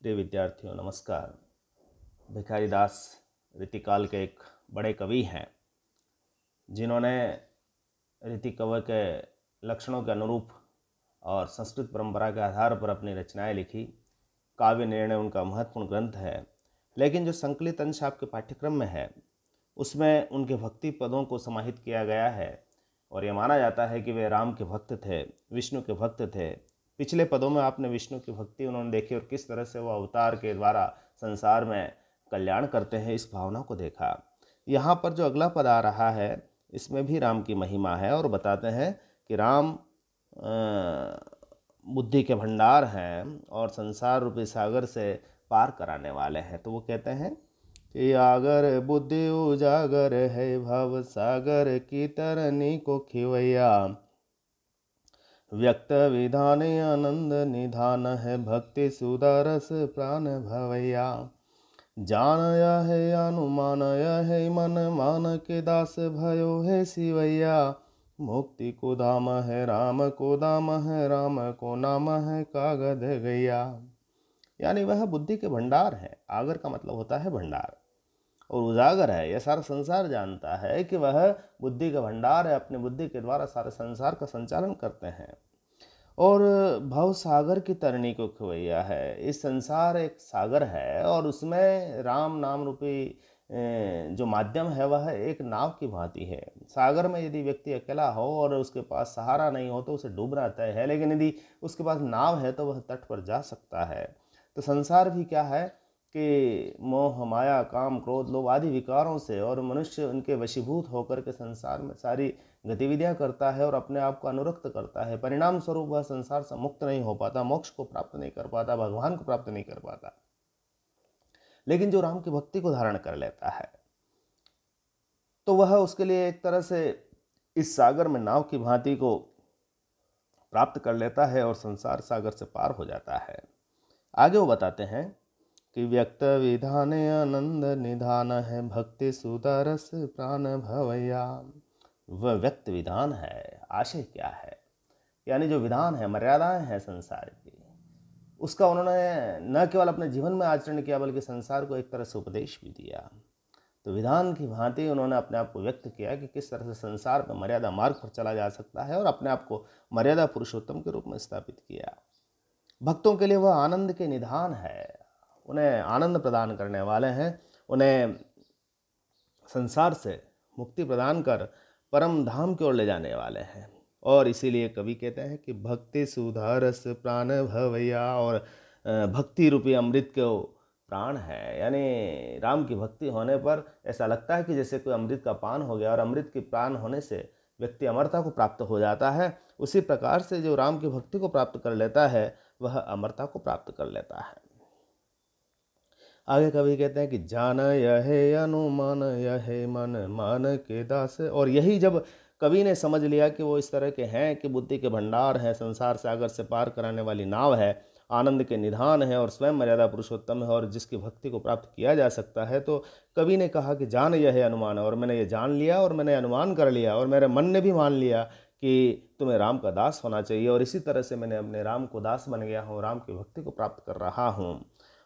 प्रिय विद्यार्थियों नमस्कार। भिखारी दास रीतिकाल के एक बड़े कवि हैं जिन्होंने रीति काव्य के लक्षणों के अनुरूप और संस्कृत परंपरा के आधार पर अपनी रचनाएं लिखी। काव्य निर्णय उनका महत्वपूर्ण ग्रंथ है, लेकिन जो संकलित अंश आपके पाठ्यक्रम में है उसमें उनके भक्ति पदों को समाहित किया गया है और यह माना जाता है कि वे राम के भक्त थे, विष्णु के भक्त थे। पिछले पदों में आपने विष्णु की भक्ति उन्होंने देखी और किस तरह से वह अवतार के द्वारा संसार में कल्याण करते हैं, इस भावना को देखा। यहाँ पर जो अगला पद आ रहा है इसमें भी राम की महिमा है और बताते हैं कि राम बुद्धि के भंडार हैं और संसार रूपी सागर से पार कराने वाले हैं। तो वो कहते हैं कि अगर बुद्धि उजागर है भव सागर की तरनी को खिवैया, व्यक्त विधान आनंद निधान है भक्ति सुदरस प्राण भवैया। जान है अनुमान है मन मान के दास भयो है शिवैया, मुक्ति को धाम है राम को दाम है राम को नाम है कागद गैया। यानी वह बुद्धि के भंडार है। आगर का मतलब होता है भंडार और उजागर है, यह सारा संसार जानता है कि वह बुद्धि का भंडार है, अपनी बुद्धि के द्वारा सारे संसार का संचालन करते हैं। और भव सागर की तरनी को खवैया है। इस संसार एक सागर है और उसमें राम नाम रूपी जो माध्यम है वह एक नाव की भांति है। सागर में यदि व्यक्ति अकेला हो और उसके पास सहारा नहीं हो तो उसे डूबना तय है, लेकिन यदि उसके पास नाव है तो वह तट पर जा सकता है। तो संसार भी क्या है कि मोह माया काम क्रोध लोभ आदि विकारों से और मनुष्य उनके वशीभूत होकर के संसार में सारी गतिविधियां करता है और अपने आप को अनुरक्त करता है। परिणाम स्वरूप वह संसार से मुक्त नहीं हो पाता, मोक्ष को प्राप्त नहीं कर पाता, भगवान को प्राप्त नहीं कर पाता। लेकिन जो राम की भक्ति को धारण कर लेता है तो वह उसके लिए एक तरह से इस सागर में नाव की भांति को प्राप्त कर लेता है और संसार सागर से पार हो जाता है। आगे वो बताते हैं कि व्यक्त विधान आनंद निधान है भक्ति सुदरस प्राण भवैया। वह व्यक्त विधान है, आशय क्या है, यानी जो विधान है, मर्यादाएं हैं संसार की, उसका उन्होंने न केवल अपने जीवन में आचरण किया बल्कि संसार को एक तरह से उपदेश भी दिया। तो विधान की भांति उन्होंने अपने आप को व्यक्त किया कि किस तरह से संसार में मर्यादा मार्ग पर चला जा सकता है और अपने आप को मर्यादा पुरुषोत्तम के रूप में स्थापित किया। भक्तों के लिए वह आनंद के निधान है, उन्हें आनंद प्रदान करने वाले हैं, उन्हें संसार से मुक्ति प्रदान कर परम धाम की ओर ले जाने वाले हैं। और इसीलिए कवि कहते हैं कि भक्ति सुधारस प्राण भवैया, और भक्ति रूपी अमृत के प्राण है। यानी राम की भक्ति होने पर ऐसा लगता है कि जैसे कोई अमृत का पान हो गया और अमृत की प्राण होने से व्यक्ति अमरता को प्राप्त हो जाता है। उसी प्रकार से जो राम की भक्ति को प्राप्त कर लेता है वह अमरता को प्राप्त कर लेता है। आगे कवि कहते हैं कि जान यह अनुमान यह मन मान के दास। और यही जब कवि ने समझ लिया कि वो इस तरह के हैं कि बुद्धि के भंडार हैं, संसार सागर से पार कराने वाली नाव है, आनंद के निधान है और स्वयं मर्यादा पुरुषोत्तम है और जिसकी भक्ति को प्राप्त किया जा सकता है, तो कवि ने कहा कि जान यह अनुमान। और मैंने ये जान लिया और मैंने अनुमान कर लिया और मेरे मन ने भी मान लिया कि तुम्हें राम का दास होना चाहिए, और इसी तरह से मैंने अपने राम को दास बन गया हूँ, राम की भक्ति को प्राप्त कर रहा हूँ।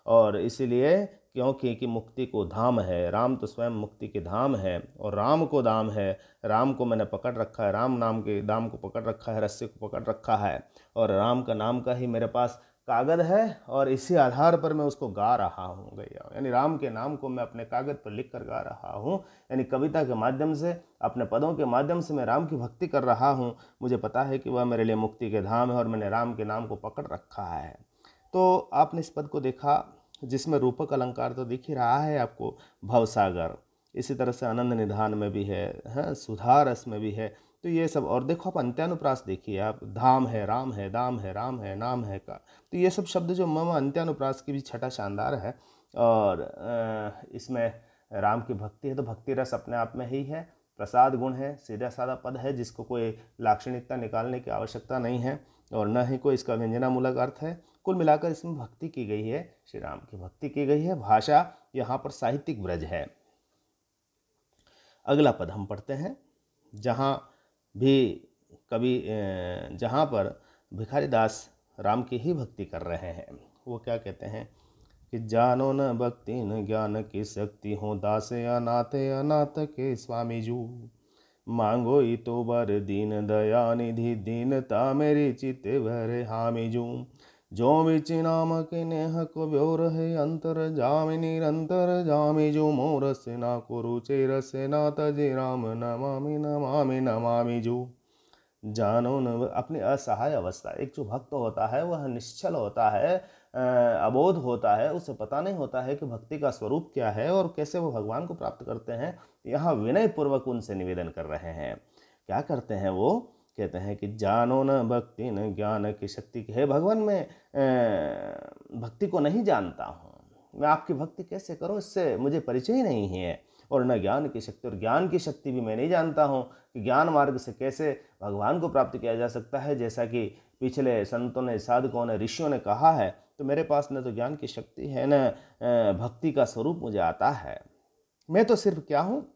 और इसीलिए क्योंकि कि मुक्ति को धाम है, राम तो स्वयं मुक्ति के धाम है और राम को दाम है, राम को मैंने पकड़ रखा है, राम नाम के दाम को पकड़ रखा है, रस्से को पकड़ रखा है और राम का नाम का ही मेरे पास कागज है और इसी आधार पर मैं उसको गा रहा हूँ गैया। यानी राम के नाम को मैं अपने कागज पर लिख कर गा रहा हूँ, यानी कविता के माध्यम से, अपने पदों के माध्यम से मैं राम की भक्ति कर रहा हूँ। मुझे पता है कि वह मेरे लिए मुक्ति के धाम है और मैंने राम के नाम को पकड़ रखा है। तो आपने इस पद को देखा जिसमें रूपक अलंकार तो दिख ही रहा है आपको, भवसागर, इसी तरह से आनंद निधान में भी है, सुधा रस में भी है। तो ये सब, और देखो आप अंत्यानुप्रास देखिए आप, धाम है, राम है, दाम है, राम है, नाम है का, तो ये सब शब्द जो मम अंत्यानुप्रास की भी छटा शानदार है। और इसमें राम की भक्ति है तो भक्ति रस अपने आप में ही है, प्रसाद गुण है, सीधा साधा पद है जिसको कोई लाक्षणिकता निकालने की आवश्यकता नहीं है और न ही कोई इसका व्यंजनामूलक अर्थ है। कुल मिलाकर इसमें भक्ति की गई है, श्री राम की भक्ति की गई है। भाषा यहाँ पर साहित्यिक ब्रज है। अगला पद हम पढ़ते हैं, जहाँ भी कवि जहाँ पर भिखारी दास राम की ही भक्ति कर रहे हैं। वो क्या कहते हैं कि जानो न भक्ति न ज्ञान की शक्ति, हो दास अनाथ अनाथ के स्वामी जू। मांगो ही तो बर दीन दया निधि, दीनता मेरी चित भर हामी जू। जो बिच नाम के नेह को ब्योर है, अंतर जामि निरंतर जामि जू। मोर से ना कुरु चेर से ना तजे, राम नमामि नमामि नमामि जू। जानो न, अपनी असहाय अवस्था, एक जो भक्त होता है वह निश्चल होता है, अबोध होता है, उसे पता नहीं होता है कि भक्ति का स्वरूप क्या है और कैसे वो भगवान को प्राप्त करते हैं। यहाँ विनय पूर्वक उनसे निवेदन कर रहे हैं। क्या करते हैं वो? कहते हैं कि जानो न भक्ति न ज्ञान की शक्ति। है भगवान, मैं भक्ति को नहीं जानता हूँ, मैं आपकी भक्ति कैसे करूँ, इससे मुझे परिचय ही नहीं है। और न ज्ञान की शक्ति, और ज्ञान की शक्ति भी मैं नहीं जानता हूँ कि ज्ञान मार्ग से कैसे भगवान को प्राप्त किया जा सकता है। जैसा कि पिछले संतों ने, साधकों ने, ऋषियों ने कहा है, तो मेरे पास न तो ज्ञान की शक्ति है, न भक्ति का स्वरूप मुझे आता है। मैं तो सिर्फ क्या हूँ?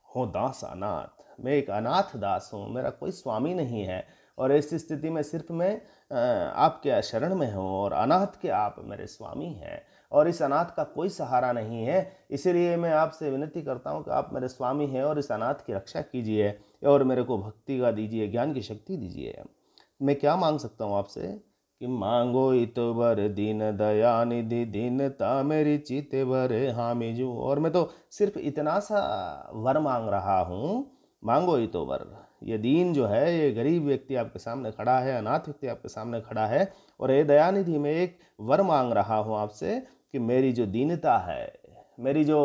हो दास अनाथ, मैं एक अनाथ दास हूँ, मेरा कोई स्वामी नहीं है। और ऐसी स्थिति में सिर्फ मैं आपके शरण में हूँ, और अनाथ के आप मेरे स्वामी हैं, और इस अनाथ का कोई सहारा नहीं है। इसीलिए मैं आपसे विनती करता हूँ कि आप मेरे स्वामी हैं और इस अनाथ की रक्षा कीजिए, और मेरे को भक्ति का दीजिए, ज्ञान की शक्ति दीजिए। मैं क्या मांग सकता हूँ आपसे? कि मांगो तो बर दीन दया निधि, दीनता मेरी चीते भरे हामी जू। और मैं तो सिर्फ इतना सा वर मांग रहा हूँ, मांगो ही तो वर। ये दीन जो है, ये गरीब व्यक्ति आपके सामने खड़ा है, अनाथ व्यक्ति आपके सामने खड़ा है, और ये दयानिधि, मैं एक वर मांग रहा हूँ आपसे कि मेरी जो दीनता है, मेरी जो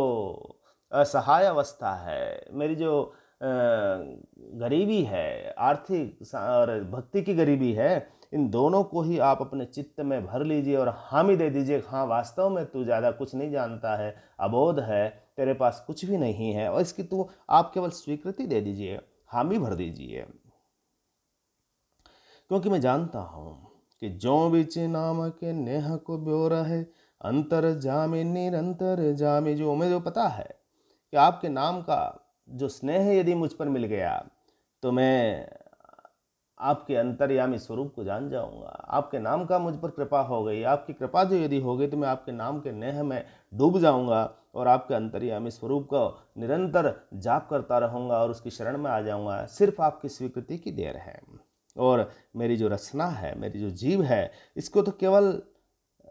असहाय अवस्था है, मेरी जो गरीबी है, आर्थिक और भक्ति की गरीबी है, इन दोनों को ही आप अपने चित्त में भर लीजिए और हामी दे दीजिए। हाँ, वास्तव में तू ज़्यादा कुछ नहीं जानता है, अबोध है, तेरे पास कुछ भी नहीं है, और इसकी तू आप केवल स्वीकृति दे दीजिए, हामी भर दीजिए। क्योंकि मैं जानता हूँ कि जो बिच नाम के नेह को ब्योर है, अंतर जामि निरंतर जामि जो। मुझे जो पता है कि आपके नाम का जो स्नेह यदि मुझ पर मिल गया, तो मैं आपके अंतर्यामी स्वरूप को जान जाऊंगा। आपके नाम का मुझ पर कृपा हो गई, आपकी कृपा जो यदि हो गई, तो मैं आपके नाम के नेह में डूब जाऊंगा, और आपके अंतर्यामी स्वरूप को निरंतर जाप करता रहूंगा, और उसकी शरण में आ जाऊंगा। सिर्फ आपकी स्वीकृति की देर है। और मेरी जो रचना है, मेरी जो जीव है, इसको तो केवल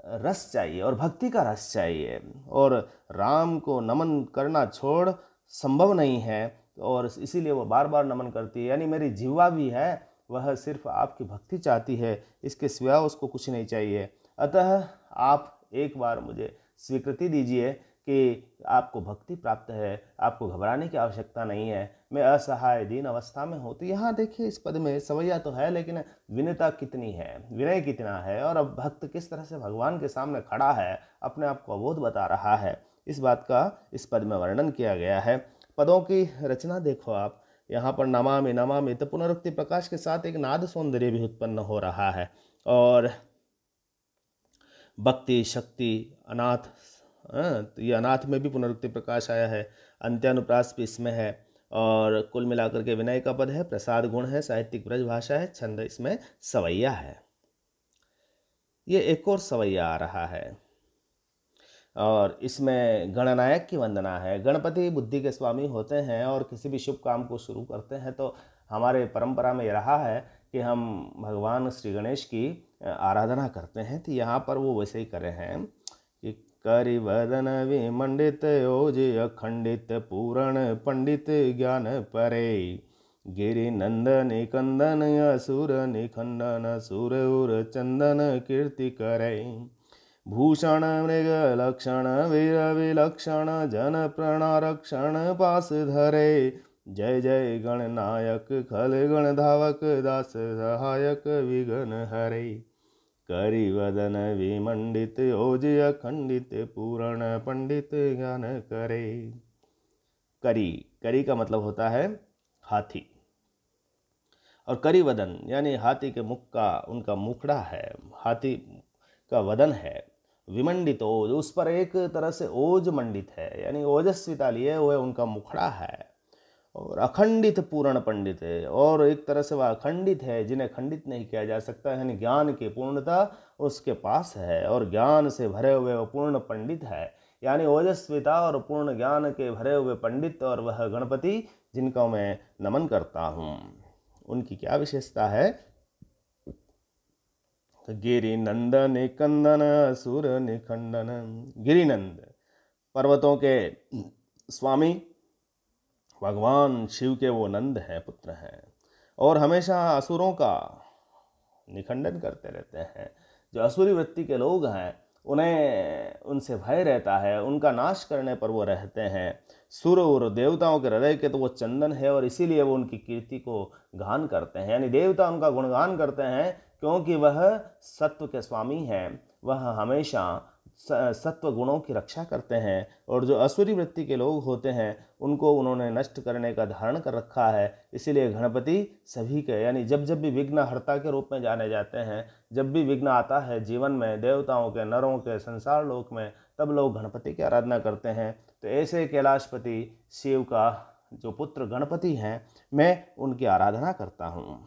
रस चाहिए, और भक्ति का रस चाहिए। और राम को नमन करना छोड़ संभव नहीं है, और इसीलिए वो बार बार नमन करती है। यानी मेरी जीवा भी है, वह सिर्फ आपकी भक्ति चाहती है, इसके सिवा उसको कुछ नहीं चाहिए। अतः आप एक बार मुझे स्वीकृति दीजिए कि आपको भक्ति प्राप्त है, आपको घबराने की आवश्यकता नहीं है, मैं असहाय दीन अवस्था में हूँ। तो यहाँ देखिए, इस पद में सवैया तो है, लेकिन विनयता कितनी है, विनय कितना है, और अब भक्त किस तरह से भगवान के सामने खड़ा है, अपने आप को अबोध बता रहा है, इस बात का इस पद में वर्णन किया गया है। पदों की रचना देखो आप, यहाँ पर नमामि नमामि, तो पुनरुक्ति प्रकाश के साथ एक नाद सौंदर्य भी उत्पन्न हो रहा है। और भक्ति, शक्ति, अनाथ, तो ये अनाथ में भी पुनरुक्ति प्रकाश आया है, अंत्यानुप्रास भी इसमें है, और कुल मिलाकर के विनय का पद है, प्रसाद गुण है, साहित्यिक ब्रज भाषा है, छंद इसमें सवैया है। ये एक और सवैया आ रहा है, और इसमें गणनायक की वंदना है। गणपति बुद्धि के स्वामी होते हैं, और किसी भी शुभ काम को शुरू करते हैं तो हमारे परंपरा में रहा है कि हम भगवान श्री गणेश की आराधना करते हैं। तो यहाँ पर वो वैसे ही करे हैं कि करि वदन विमंडित ओज अखंडित पूरण पंडित ज्ञान परे, गिरि नंदन कंदन असुर निखंडन सुर उर चंदन कीर्ति करे, भूषण मृग लक्षण वीर विलक्षण जन प्रणारक्षण पास धरे, जय जय गणनायक खल गण धावक दास सहायक विघ्न हरे, करि वदन विमंडित ओज अखंडित पूरण पंडित ज्ञान करे। करी, करी का मतलब होता है हाथी, और करी वदन यानी हाथी के मुख का उनका मुखड़ा है, हाथी का वदन है। विमंडित ओज, उस पर एक तरह से ओज मंडित है, यानी ओजस्विता लिए हुए उनका मुखड़ा है। और अखंडित पूर्ण पंडित है, और एक तरह से वह अखंडित है जिन्हें खंडित नहीं किया जा सकता, यानी ज्ञान की पूर्णता उसके पास है, और ज्ञान से भरे हुए वो पूर्ण पंडित है, यानी ओजस्विता और पूर्ण ज्ञान के भरे हुए पंडित और वह गणपति जिनका मैं नमन करता हूँ। उनकी क्या विशेषता है? गिरिनंदन निकंदन असुर निखंडन। गिरिनंद पर्वतों के स्वामी भगवान शिव के वो नंद हैं, पुत्र हैं, और हमेशा असुरों का निखंडन करते रहते हैं। जो असुरी वृत्ति के लोग हैं उन्हें उनसे भय रहता है, उनका नाश करने पर वो रहते हैं। सुर और देवताओं के हृदय के तो वो चंदन है, और इसीलिए वो उनकी कीर्ति को गान करते हैं, यानी देवता उनका गुणगान करते हैं, क्योंकि वह सत्व के स्वामी हैं। वह हमेशा सत्व गुणों की रक्षा करते हैं, और जो असुरी वृत्ति के लोग होते हैं उनको उन्होंने नष्ट करने का धारण कर रखा है। इसीलिए गणपति सभी के, यानी जब जब भी विघ्नहर्ता के रूप में जाने जाते हैं, जब भी विघ्न आता है जीवन में, देवताओं के, नरों के, संसार लोक में, तब लोग गणपति की आराधना करते हैं। तो ऐसे कैलाशपति शिव का जो पुत्र गणपति हैं, मैं उनकी आराधना करता हूँ।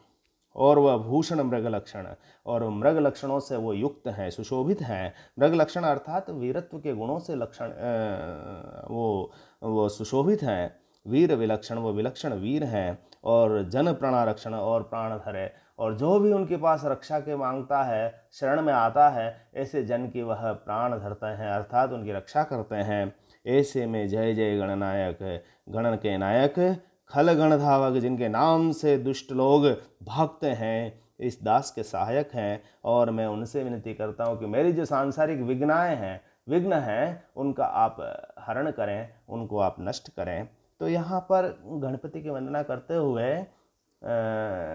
और वह भूषण मृग लक्षण, और मृग लक्षणों से वो युक्त हैं, सुशोभित हैं। मृग लक्षण अर्थात वीरत्व के गुणों से लक्षण वो सुशोभित हैं। वीर विलक्षण, वो विलक्षण वीर हैं। और जन प्राणारक्षण, और प्राणधर है, और जो भी उनके पास रक्षा के मांगता है, शरण में आता है, ऐसे जन की वह प्राण धरते हैं, अर्थात उनकी रक्षा करते हैं। ऐसे में जय जय गणनायक, गणन के नायक, खल गणधावक, जिनके नाम से दुष्ट लोग भागते हैं, इस दास के सहायक हैं। और मैं उनसे विनती करता हूँ कि मेरी जो सांसारिक विघ्न हैं उनका आप हरण करें, उनको आप नष्ट करें। तो यहाँ पर गणपति की वंदना करते हुए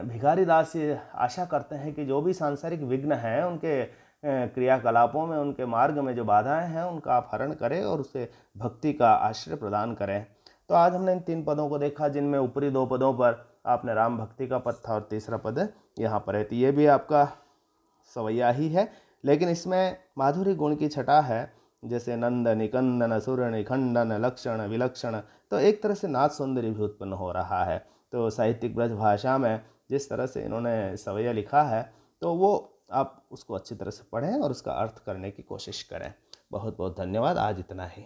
भिखारी दास ये आशा करते हैं कि जो भी सांसारिक विघ्न हैं, उनके क्रियाकलापों में, उनके मार्ग में जो बाधाएं हैं, उनका आप हरण करें और उसे भक्ति का आश्रय प्रदान करें। तो आज हमने इन 3 पदों को देखा, जिनमें ऊपरी 2 पदों पर आपने राम भक्ति का पद था, और तीसरा पद यहाँ पर है। तो ये भी आपका सवैया ही है, लेकिन इसमें माधुरी गुण की छटा है, जैसे नंद निकंदन असुर निखंडन लक्षण विलक्षण। तो एक तरह से नाद सौंदर्य भी उत्पन्न हो रहा है। तो साहित्यिक ब्रज भाषा में जिस तरह से इन्होंने सवैया लिखा है, तो वो आप उसको अच्छी तरह से पढ़ें और उसका अर्थ करने की कोशिश करें। बहुत बहुत धन्यवाद। आज इतना ही।